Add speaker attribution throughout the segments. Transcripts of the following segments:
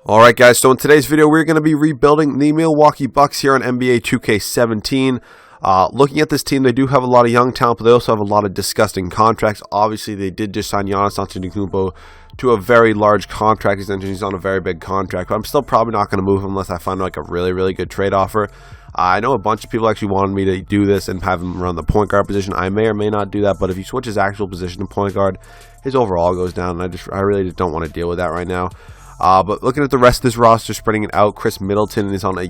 Speaker 1: Alright guys, so in today's video we're going to be rebuilding the Milwaukee Bucks here on NBA 2K17. Looking at this team, they do have a lot of young talent, but they also have a lot of disgusting contracts. Obviously, they did just sign Giannis Antetokounmpo to a very large contract extension. He's on a very big contract, but I'm still probably not going to move him unless I find like a really good trade offer. I know a bunch of people actually wanted me to do this and have him run the point guard position. I may or may not do that, but if you switch his actual position to point guard, his overall goes down, and I really just don't want to deal with that right now. But looking at the rest of this roster, spreading it out, Chris Middleton is on a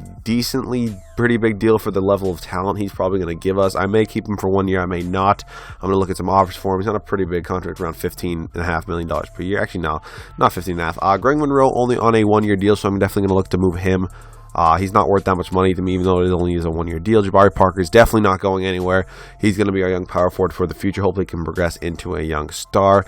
Speaker 1: pretty big deal for the level of talent he's probably going to give us. I may keep him for 1 year, I may not. I'm going to look at some offers for him. He's on a pretty big contract, around $15.5 million per year. Actually, no, not $15.5. Greg Monroe only on a 1 year deal, so I'm definitely going to look to move him. He's not worth that much money to me, even though it only is a 1 year deal. Jabari Parker is definitely not going anywhere. He's going to be our young power forward for the future. Hopefully, he can progress into a young star.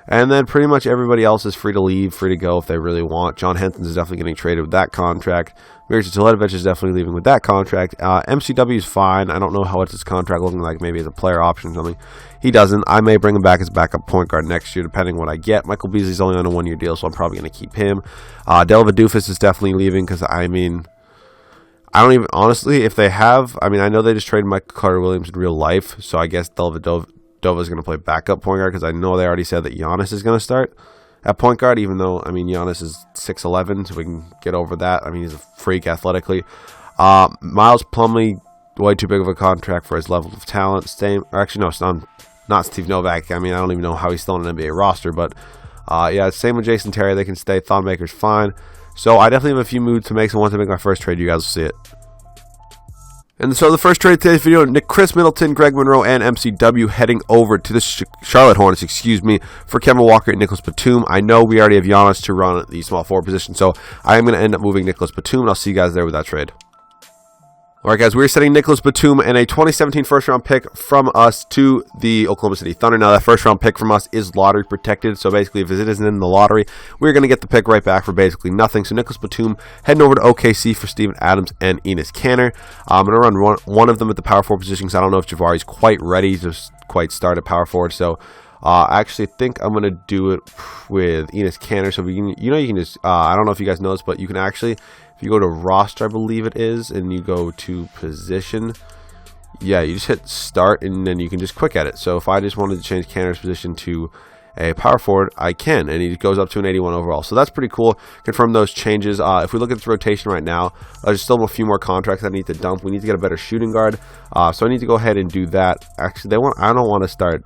Speaker 1: And then pretty much everybody else is free to leave, free to go if they really want. John Henson is definitely getting traded with that contract. Mirza Teletovic is definitely leaving with that contract. MCW is fine. I don't know how it's his contract looking like, maybe as a player option or something. He doesn't. I may bring him back as backup point guard next year, depending on what I get. Michael Beasley's only on a 1 year deal, so I'm probably going to keep him. Delva Doofus is definitely leaving because, I don't even, honestly, if they have, I know they just traded Michael Carter-Williams in real life, so I guess Dova is going to play backup point guard because I know they already said that Giannis is going to start at point guard, even though, Giannis is 6'11", so we can get over that. He's a freak athletically. Miles Plumlee, way too big of a contract for his level of talent. Not Steve Novak. I don't even know how he's still on an NBA roster, but yeah, same with Jason Terry. They can stay. Thonmaker's fine. So I definitely have a few moves to make, so once I make my first trade, you guys will see it. And so the first trade of today's video, Chris Middleton, Greg Monroe, and MCW heading over to the Charlotte Hornets, for Kemba Walker and Nicholas Batum. I know we already have Giannis to run the small forward position, so I am going to end up moving Nicholas Batum, and I'll see you guys there with that trade. Alright guys, we're sending Nicholas Batum and a 2017 first-round pick from us to the Oklahoma City Thunder. Now, that first-round pick from us is lottery protected, so basically if it isn't in the lottery, we're going to get the pick right back for basically nothing. So Nicholas Batum heading over to OKC for Steven Adams and Enes Kanter. I'm going to run one of them at the power forward position because I don't know if Jabari's quite ready to quite start at power forward. So I actually think I'm going to do it with Enes Kanter. So you can just, I don't know if you guys know this, but you can actually, if you go to roster, I believe it is, and you go to position, yeah, you just hit start, and then you can just quick edit. So if I just wanted to change Kanter's position to a power forward, I can, and he goes up to an 81 overall. So that's pretty cool. Confirm those changes. If we look at this rotation right now, there's still a few more contracts I need to dump. We need to get a better shooting guard. So I need to go ahead and do that. Actually, I don't want to start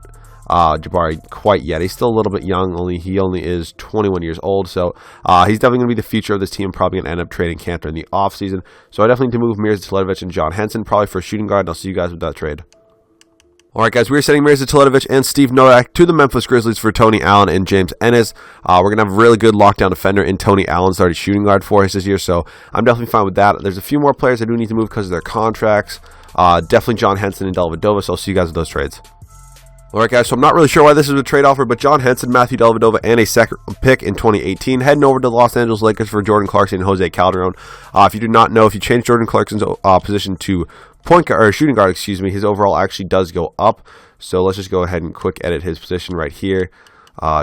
Speaker 1: Jabari quite yet. He's still a little bit young. He only is 21 years old, so he's definitely going to be the future of this team. Probably going to end up trading Kanter in the offseason. So I definitely need to move Mirza Teletovic and John Henson, probably for a shooting guard, and I'll see you guys with that trade. Alright guys, we're sending Mirza Teletovic and Steve Novak to the Memphis Grizzlies for Tony Allen and James Ennis. We're going to have a really good lockdown defender in Tony Allen, started shooting guard for us this year, so I'm definitely fine with that. There's a few more players I do need to move because of their contracts. Definitely John Henson and Dellavedova, so I'll see you guys with those trades. Alright guys, so I'm not really sure why this is a trade offer, but John Henson, Matthew Dellavedova, and a second pick in 2018 heading over to the Los Angeles Lakers for Jordan Clarkson and Jose Calderon. If you do not know, if you change Jordan Clarkson's position to point guard or shooting guard, his overall actually does go up. So let's just go ahead and quick edit his position right here.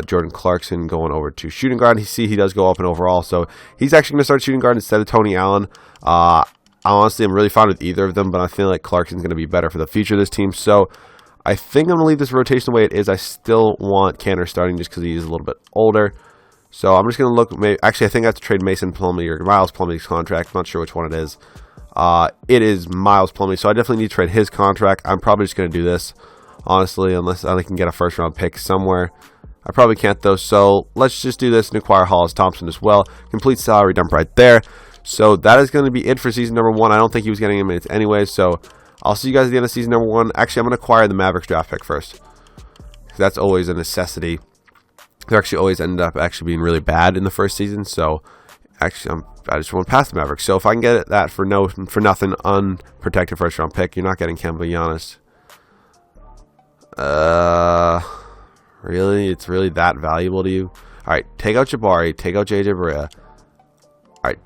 Speaker 1: Jordan Clarkson going over to shooting guard. He does go up in overall, so he's actually going to start shooting guard instead of Tony Allen. Honestly, I'm really fine with either of them, but I feel like Clarkson's going to be better for the future of this team. So I think I'm going to leave this rotation the way it is. I still want Kanter starting just because he's a little bit older. So I'm just going to look. Actually, I think I have to trade Mason Plumlee or Miles Plumlee's contract. I'm not sure which one it is. It is Miles Plumlee, so I definitely need to trade his contract. I'm probably just going to do this, honestly, unless I can get a first-round pick somewhere. I probably can't, though, so let's just do this and acquire Hollis Thompson as well. Complete salary dump right there. So that is going to be it for season number 1. I don't think he was getting any minutes anyway, so I'll see you guys at the end of season number 1. Actually, I'm going to acquire the Mavericks draft pick first. That's always a necessity. They actually always end up being really bad in the first season. So actually, I just want past the Mavericks. So if I can get that for nothing, unprotected first round pick, you're not getting Kemba Giannis. Really? It's really that valuable to you? All right, take out Jabari, take out JJ Barea. All right,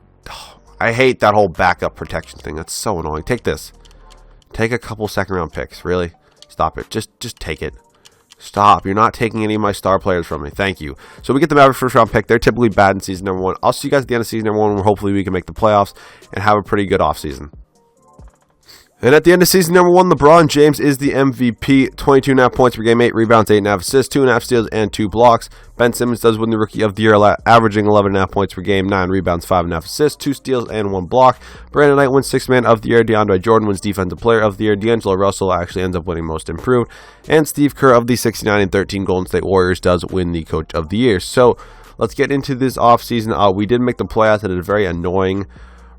Speaker 1: I hate that whole backup protection thing. That's so annoying. Take this. Take a couple second-round picks. Really? Stop it. Just take it. Stop. You're not taking any of my star players from me. Thank you. So we get the Mavericks first round pick. They're typically bad in season number 1. I'll see you guys at the end of season number 1 where hopefully we can make the playoffs and have a pretty good offseason. And at the end of season number 1, LeBron James is the MVP. 22.5 points per game, 8 rebounds, 8.5 assists, 2.5 steals, and 2 blocks. Ben Simmons does win the Rookie of the Year, averaging 11.5 points per game, 9 rebounds, 5.5 assists, 2 steals, and 1 block. Brandon Knight wins 6th Man of the Year. DeAndre Jordan wins Defensive Player of the Year. D'Angelo Russell actually ends up winning Most Improved. And Steve Kerr of the 69-13 Golden State Warriors does win the Coach of the Year. So let's get into this offseason. We did make the playoffs at a very annoying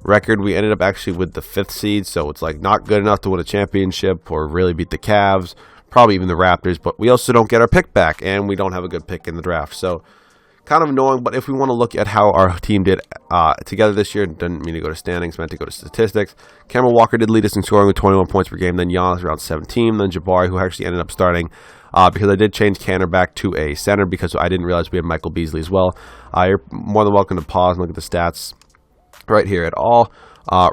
Speaker 1: record. We ended up actually with the 5th seed, so it's like not good enough to win a championship or really beat the Cavs, probably even the Raptors, but we also don't get our pick back, and we don't have a good pick in the draft, so kind of annoying. But if we want to look at how our team did together this year, didn't mean to go to standings, meant to go to statistics. Kemba Walker did lead us in scoring with 21 points per game, then Giannis around 17, then Jabari, who actually ended up starting because I did change Canner back to a center because I didn't realize we had Michael Beasley as well. You're more than welcome to pause and look at the stats right here at all.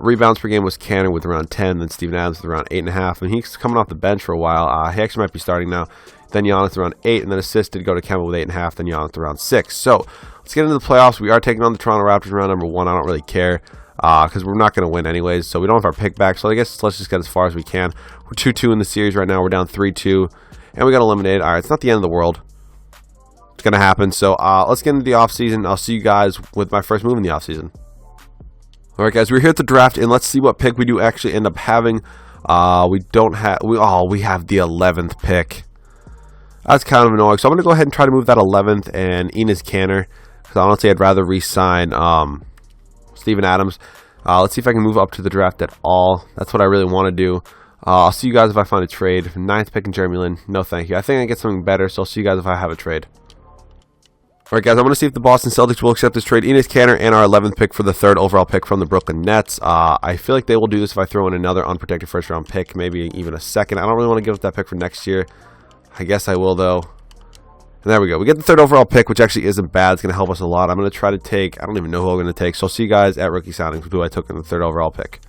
Speaker 1: Rebounds per game was Cannon with around 10, then Steven Adams with around 8.5, and he's coming off the bench for a while. He actually might be starting now. Then Giannis around 8, and then assists did go to Kemba with 8.5, then Giannis around 6. So let's get into the playoffs. We are taking on the Toronto Raptors in round number 1. I don't really care because we're not going to win anyways, so we don't have our pick back. So I guess let's just get as far as we can. We're 2-2 in the series right now. We're down 3-2, and we got eliminated. All right, it's not the end of the world. It's going to happen. So let's get into the offseason. I'll see you guys with my first move in the offseason. Alright guys, we're here at the draft, and let's see what pick we do actually end up having. We have the 11th pick. That's kind of annoying. So I'm going to go ahead and try to move that 11th and Enes Kanter, because honestly I'd rather re-sign Steven Adams. Let's see if I can move up to the draft at all. That's what I really want to do. I'll see you guys if I find a trade. 9th pick in Jeremy Lin. No thank you. I think I get something better, so I'll see you guys if I have a trade. Alright guys, I'm going to see if the Boston Celtics will accept this trade. Enes Kanter and our 11th pick for the 3rd overall pick from the Brooklyn Nets. I feel like they will do this if I throw in another unprotected first round pick, maybe even a 2nd. I don't really want to give up that pick for next year. I guess I will though. And there we go. We get the 3rd overall pick, which actually isn't bad. It's going to help us a lot. I'm going to try to take, I don't even know who I'm going to take. So I'll see you guys at rookie signings with who I took in the 3rd overall pick.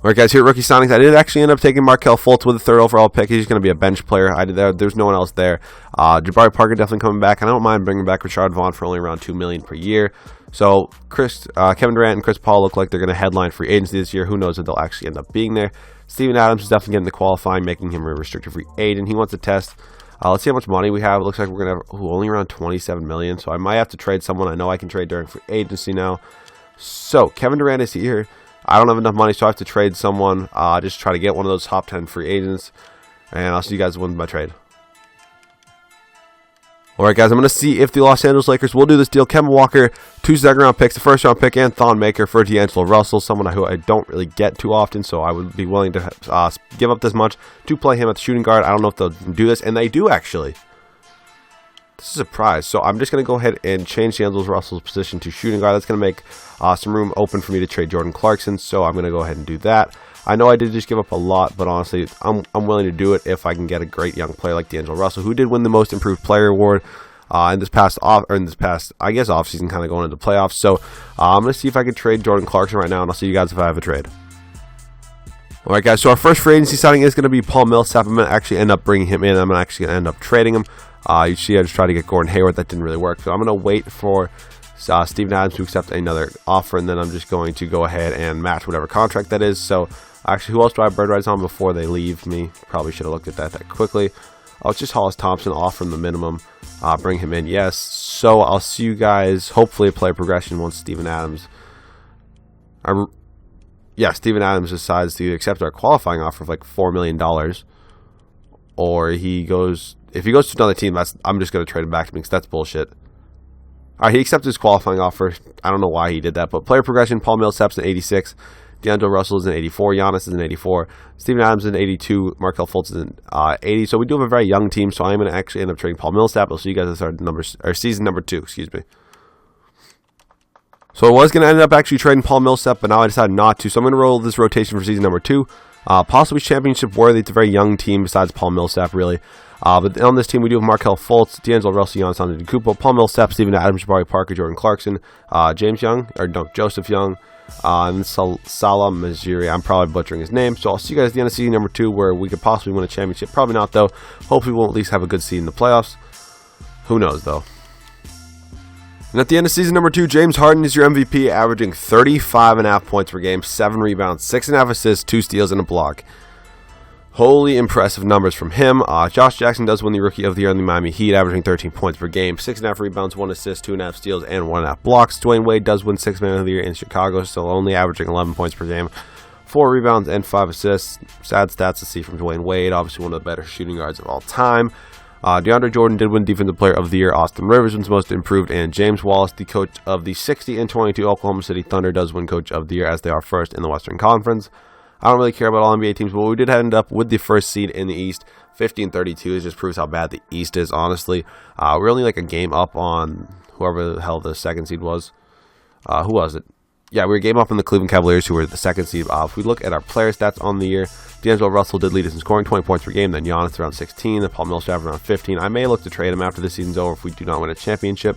Speaker 1: Alright guys, here at rookie signings, I did actually end up taking Markelle Fultz with the 3rd overall pick. He's going to be a bench player. There's no one else there. Jabari Parker definitely coming back. I don't mind bringing back Richard Vaughn for only around $2 million per year. So Kevin Durant and Chris Paul look like they're going to headline free agency this year. Who knows if they'll actually end up being there. Steven Adams is definitely getting the qualifying, making him a restricted free agent. He wants to test. Let's see how much money we have. It looks like we're going to have only around $27 million. So I might have to trade someone. I know I can trade during free agency now. So Kevin Durant is here. I don't have enough money, so I have to trade someone. Just try to get one of those top 10 free agents. And I'll see you guys with my trade. Alright guys, I'm going to see if the Los Angeles Lakers will do this deal. Kemba Walker, 2 2nd round picks, the 1st round pick, and Thon Maker for D'Angelo Russell, someone who I don't really get too often, so I would be willing to give up this much to play him at the shooting guard. I don't know if they'll do this, and they do actually. This is a surprise. So I'm just going to go ahead and change D'Angelo Russell's position to shooting guard. That's going to make some room open for me to trade Jordan Clarkson, so I'm going to go ahead and do that. I know I did just give up a lot, but honestly, I'm willing to do it if I can get a great young player like D'Angelo Russell, who did win the Most Improved Player award in this past offseason, kind of going into playoffs. So I'm going to see if I can trade Jordan Clarkson right now, and I'll see you guys if I have a trade. Alright guys, so our first free agency signing is going to be Paul Millsap. I'm going to actually end up bringing him in. I'm actually going to end up trading him. You see I just tried to get Gordon Hayward. That didn't really work. So I'm going to wait for Steven Adams to accept another offer, and then I'm just going to go ahead and match whatever contract that is. So actually, who else do I have bird rights on before they leave me? Probably should have looked at that quickly. Oh, it's just Hollis Thompson, offer him the minimum. Bring him in, yes. So I'll see you guys, hopefully a player progression once Steven Adams... Steven Adams decides to accept our qualifying offer of like $4 million. Or if he goes to another team, I'm just going to trade him back to me because that's bullshit. Alright, he accepted his qualifying offer. I don't know why he did that, but player progression, Paul Millsap's an 86. D'Angelo Russell is an 84. Giannis is an 84. Steven Adams is an 82. Markelle Fultz is an 80. So we do have a very young team, so I'm going to actually end up trading Paul Millsap. I'll see you guys as our season number 2, excuse me. So I was going to end up actually trading Paul Millsap, but now I decided not to. So I'm going to roll this rotation for season number 2. Possibly championship worthy. It's a very young team besides Paul Millsap, really. But on this team, we do have Markelle Fultz, D'Angelo Russell, Giannis Antetokounmpo, Paul Millsap, Steven Adams, Jabari Parker, Jordan Clarkson, Joseph Young, And Salah Majiri, I'm probably butchering his name. So I'll see you guys at the end of season number 2, where we could possibly win a championship. Probably not, though. Hopefully we'll at least have a good season in the playoffs. Who knows, though. And at the end of season number 2, James Harden is your MVP, averaging 35.5 points per game, 7 rebounds, 6.5 assists, 2 steals, and a block. Holy impressive numbers from him. Josh Jackson does win the Rookie of the Year in the Miami Heat, averaging 13 points per game, 6.5 rebounds, 1 assist, 2.5 steals, and 1.5 blocks. Dwayne Wade does win 6th Man of the Year in Chicago, still only averaging 11 points per game, 4 rebounds, and 5 assists. Sad stats to see from Dwayne Wade, obviously one of the better shooting guards of all time. DeAndre Jordan did win Defensive Player of the Year. Austin Rivers wins Most Improved, and James Wallace, the coach of the 60-22 Oklahoma City Thunder, does win Coach of the Year, as they are first in the Western Conference. I don't really care about all NBA teams, but we did end up with the first seed in the East, 15-32. It just proves how bad the East is, honestly. We're only like a game up on whoever the hell the second seed was. Who was it? Yeah, we were a game up on the Cleveland Cavaliers, who were the second seed. If we look at our player stats on the year, D'Angelo Russell did lead us in scoring, 20 points per game. Then Giannis around 16. Then Paul Millsap around 15. I may look to trade him after the season's over if we do not win a championship.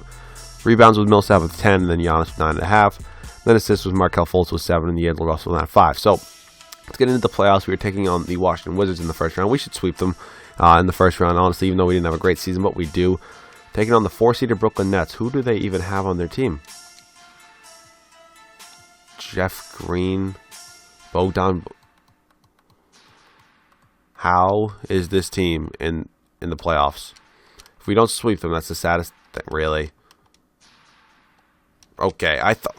Speaker 1: Rebounds with Millsap with 10, and then Giannis with 9.5. Then assists with Markelle Fultz with 7, and D'Angelo Russell with 5. So let's get into the playoffs. We were taking on the Washington Wizards in the first round. We should sweep them in the first round, honestly, even though we didn't have a great season, but we do. Taking on the 4-seeded Brooklyn Nets. Who do they even have on their team? Jeff Green, Bogdan. How is this team in the playoffs? If we don't sweep them, that's the saddest thing, really. Okay, I thought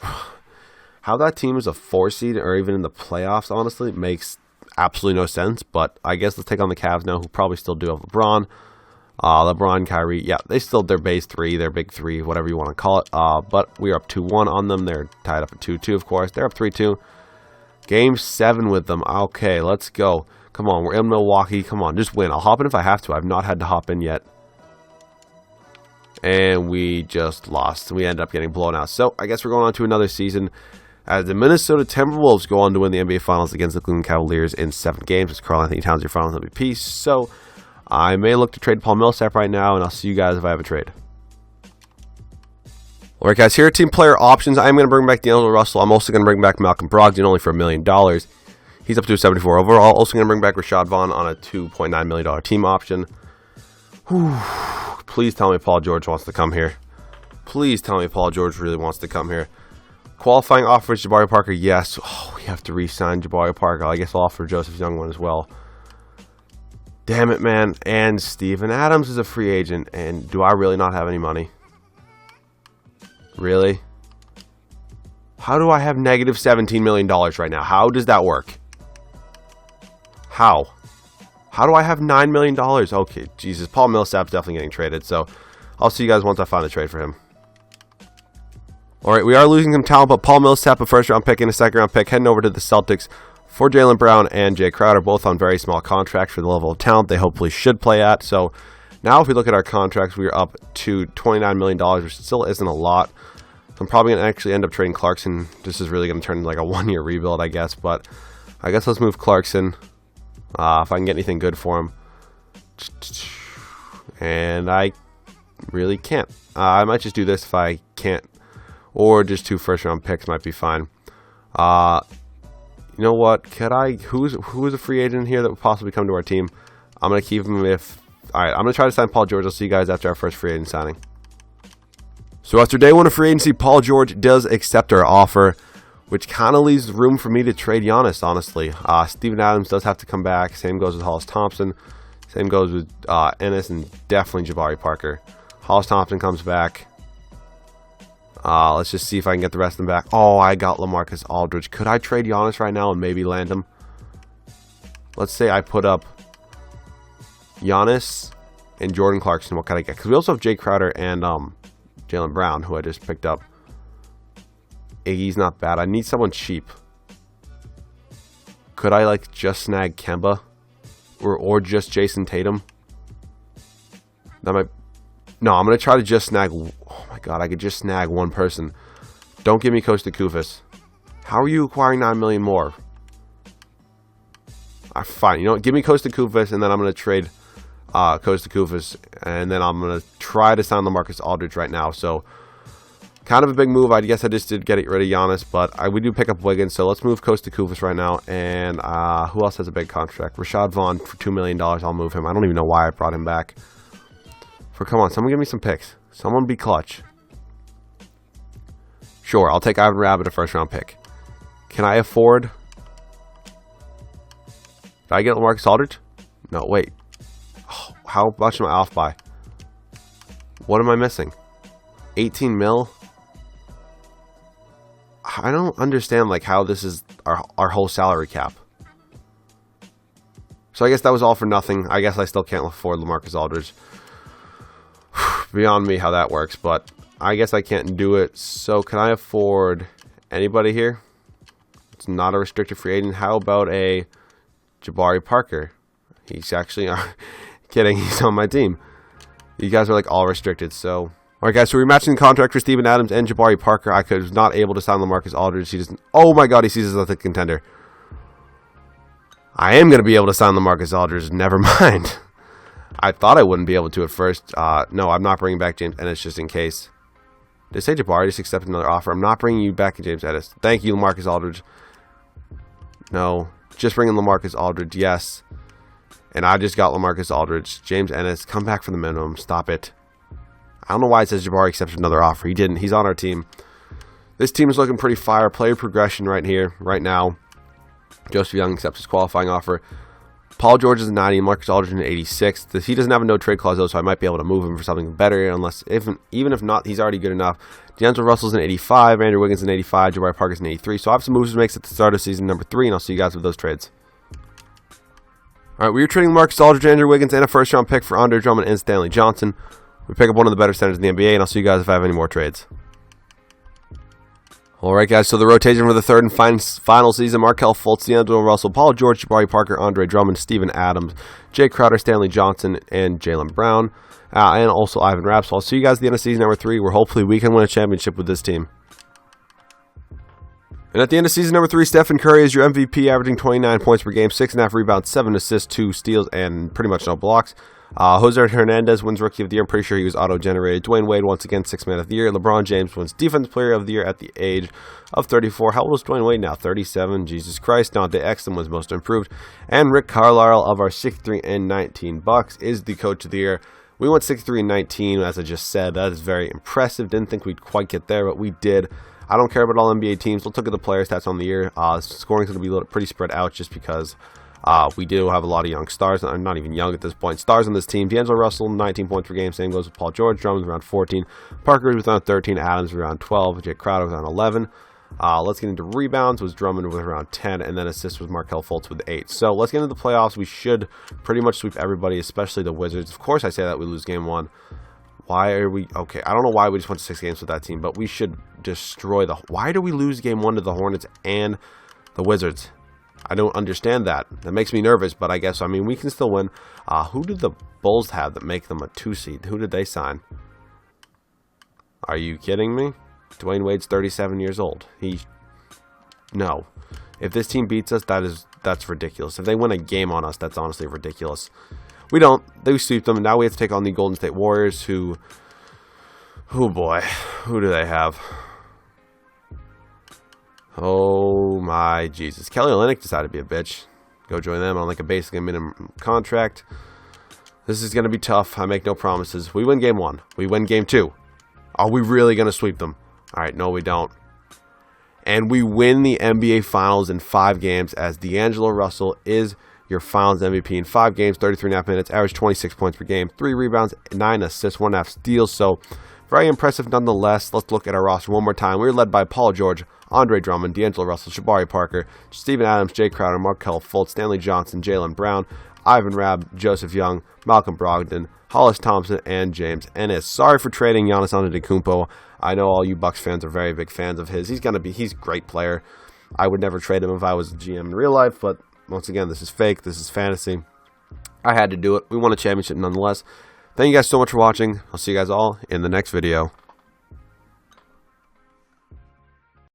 Speaker 1: how that team is a 4-seed or even in the playoffs, honestly, makes absolutely no sense. But I guess let's take on the Cavs now, who probably still do have LeBron. LeBron, Kyrie, yeah, they're base 3, they're big 3, whatever you want to call it. But we are up 2-1 on them. They're tied up at 2-2, of course. They're up 3-2. Game 7 with them. Okay, let's go. Come on, we're in Milwaukee. Come on, just win. I'll hop in if I have to. I've not had to hop in yet. And we just lost. We ended up getting blown out. So I guess we're going on to another season as the Minnesota Timberwolves go on to win the NBA Finals against the Cleveland Cavaliers in 7 games. It's Karl-Anthony Towns, your Finals MVP. So I may look to trade Paul Millsap right now, and I'll see you guys if I have a trade. Alright guys, here are team player options. I'm going to bring back D'Angelo Russell. I'm also going to bring back Malcolm Brogdon, only for $1 million. He's up to 74 overall. Also going to bring back Rashad Vaughn on a $2.9 million team option. Whew. Please tell me Paul George wants to come here. Please tell me Paul George really wants to come here. Qualifying offers Jabari Parker, yes. Oh, we have to re-sign Jabari Parker. I guess I'll offer Joseph Young one as well. Damn it, man. And Steven Adams is a free agent. And do I really not have any money? Really? How do I have negative $17 million right now? How does that work? How? How do I have $9 million? Okay, Jesus. Paul Millsap's definitely getting traded. So I'll see you guys once I find a trade for him. Alright, we are losing some talent, but Paul Millsap, a first-round pick and a second-round pick, heading over to the Celtics for Jaylen Brown and Jay Crowder, both on very small contracts for the level of talent they hopefully should play at. So now if we look at our contracts, we are up to $29 million, which still isn't a lot. I'm probably going to actually end up trading Clarkson. This is really going to turn into like a one-year rebuild, I guess. But I guess let's move Clarkson if I can get anything good for him. And I really can't. I might just do this if I can't. Or just 2 first-round picks might be fine. You know what? Could I? Who's a free agent here that would possibly come to our team? I'm going to keep him if... Alright, I'm going to try to sign Paul George. I'll see you guys after our first free agent signing. So after day 1 of free agency, Paul George does accept our offer, which kind of leaves room for me to trade Giannis, honestly. Steven Adams does have to come back. Same goes with Hollis Thompson. Same goes with Ennis and definitely Jabari Parker. Hollis Thompson comes back. Let's just see if I can get the rest of them back. Oh, I got LaMarcus Aldridge. Could I trade Giannis right now and maybe land him? Let's say I put up Giannis and Jordan Clarkson. What can I get? Because we also have Jay Crowder and Jaylen Brown, who I just picked up. Iggy's not bad. I need someone cheap. Could I like just snag Kemba? Or just Jason Tatum? That might... No, I'm going to try to just snag... Oh my god, I could just snag one person. Don't give me Kosta Koufos. How are you acquiring $9 million more? Fine, you know what? Give me Kosta Koufos, and then I'm going to trade Kosta Koufos, and then I'm going to try to sign LaMarcus Aldridge right now. So, Kind of a big move. I guess I just did get rid of Giannis, but we do pick up Wiggins. So let's move Costa Kufis right now. And who else has a big contract? Rashad Vaughn for $2 million. I'll move him. I don't even know why I brought him back. Come on, someone give me some picks. Someone be clutch. Sure, I'll take Ivan Rabb, a first-round pick. Can I afford... Did I get LaMarcus Aldridge? No, wait. Oh, how much am I off by? What am I missing? 18 mil? I don't understand like how this is our whole salary cap. So I guess that was all for nothing. I guess I still can't afford LaMarcus Aldridge. Beyond me how that works, but I guess I can't do it. So can I afford anybody here? It's not a restricted free agent. How about a Jabari Parker? He's actually kidding. He's on my team. You guys are like all restricted. So, all right, guys. So we're matching the contract for Steven Adams and Jabari Parker. I was not able to sign LaMarcus Aldridge. He doesn't. Oh my God, he sees us as a contender. I am gonna be able to sign LaMarcus Aldridge. Never mind. I thought I wouldn't be able to at first. No, I'm not bringing back James Ennis just in case. Did I say Jabari just accepted another offer? I'm not bringing you back James Ennis. Thank you, LaMarcus Aldridge. No, just bringing LaMarcus Aldridge, yes. And I just got LaMarcus Aldridge. James Ennis, come back for the minimum. Stop it. I don't know why it says Jabari accepted another offer. He didn't. He's on our team. This team is looking pretty fire. Player progression right here, right now. Joseph Young accepts his qualifying offer. Paul George is a 90, Marcus Aldridge is an 86. He doesn't have a no-trade clause, though, so I might be able to move him for something better, even if not, he's already good enough. D'Angelo Russell's an 85, Andrew Wiggins is an 85, Jabari Parker's an 83. So I have some moves to make at the start of season number 3, and I'll see you guys with those trades. All right, we are trading Marcus Aldridge, Andrew Wiggins, and a first-round pick for Andre Drummond and Stanley Johnson. We pick up one of the better centers in the NBA, and I'll see you guys if I have any more trades. All right, guys, so the rotation for the third and final season: Markelle Fultz, D'Angelo Russell, Paul George, Jabari Parker, Andre Drummond, Steven Adams, Jay Crowder, Stanley Johnson, and Jaylen Brown, and also Ivan Rabb. So I'll see you guys at the end of season number 3, where hopefully we can win a championship with this team. And at the end of season number 3, Stephen Curry is your MVP, averaging 29 points per game, 6.5 rebounds, 7 assists, 2 steals, and pretty much no blocks. Jose Hernandez wins Rookie of the Year. I'm pretty sure he was auto-generated. Dwayne Wade, once again, 6th Man of the Year. LeBron James wins Defensive Player of the Year at the age of 34. How old is Dwayne Wade now? 37. Jesus Christ. Dante Exum was Most Improved. And Rick Carlisle of our 63-19 Bucks is the Coach of the Year. We went 63-19, as I just said. That is very impressive. Didn't think we'd quite get there, but we did. I don't care about all NBA teams. Let's look at the player stats on the year. Scoring is going to be pretty spread out just because we do have a lot of young stars. I'm not even young at this point. Stars on this team: D'Angelo Russell, 19 points per game. Same goes with Paul George. Drummond's around 14. Parker was around 13. Adams around 12. Jay Crowder was around 11. Let's get into rebounds. Was Drummond with around 10, and then assists was Markelle Fultz with 8. So let's get into the playoffs. We should pretty much sweep everybody, especially the Wizards. Of course, I say that we lose game 1. Why are we... Okay, I don't know why we just went to 6 games with that team, but we should destroy the... Why do we lose game 1 to the Hornets and the Wizards? I don't understand that. That makes me nervous, but I guess, I mean, we can still win. Who did the Bulls have that make them a 2 seed? Who did they sign? Are you kidding me? Dwayne Wade's 37 years old. No. If this team beats us, that's ridiculous. If they win a game on us, that's honestly ridiculous. We don't. They sweep them, and now we have to take on the Golden State Warriors, who... Oh, boy. Who do they have? Oh, my Jesus. Kelly Olynyk decided to be a bitch. Go join them on like basically a minimum contract. This is going to be tough. I make no promises. We win game 1. We win game 2. Are we really going to sweep them? All right, no, we don't. And we win the NBA Finals in 5 games as D'Angelo Russell is your Finals MVP in 5 games, 33.5 minutes, average 26 points per game, 3 rebounds, 9 assists, 1.5 steals. So very impressive nonetheless. Let's look at our roster one more time. We were led by Paul George, Andre Drummond, D'Angelo Russell, Jabari Parker, Steven Adams, Jay Crowder, Markelle Fultz, Stanley Johnson, Jaylen Brown, Ivan Rabb, Joseph Young, Malcolm Brogdon, Hollis Thompson, and James Ennis. Sorry for trading Giannis Antetokounmpo. I know all you Bucks fans are very big fans of his. He's a great player. I would never trade him if I was the GM in real life, but once again, this is fake. This is fantasy. I had to do it. We won a championship nonetheless. Thank you guys so much for watching. I'll see you guys all in the next video.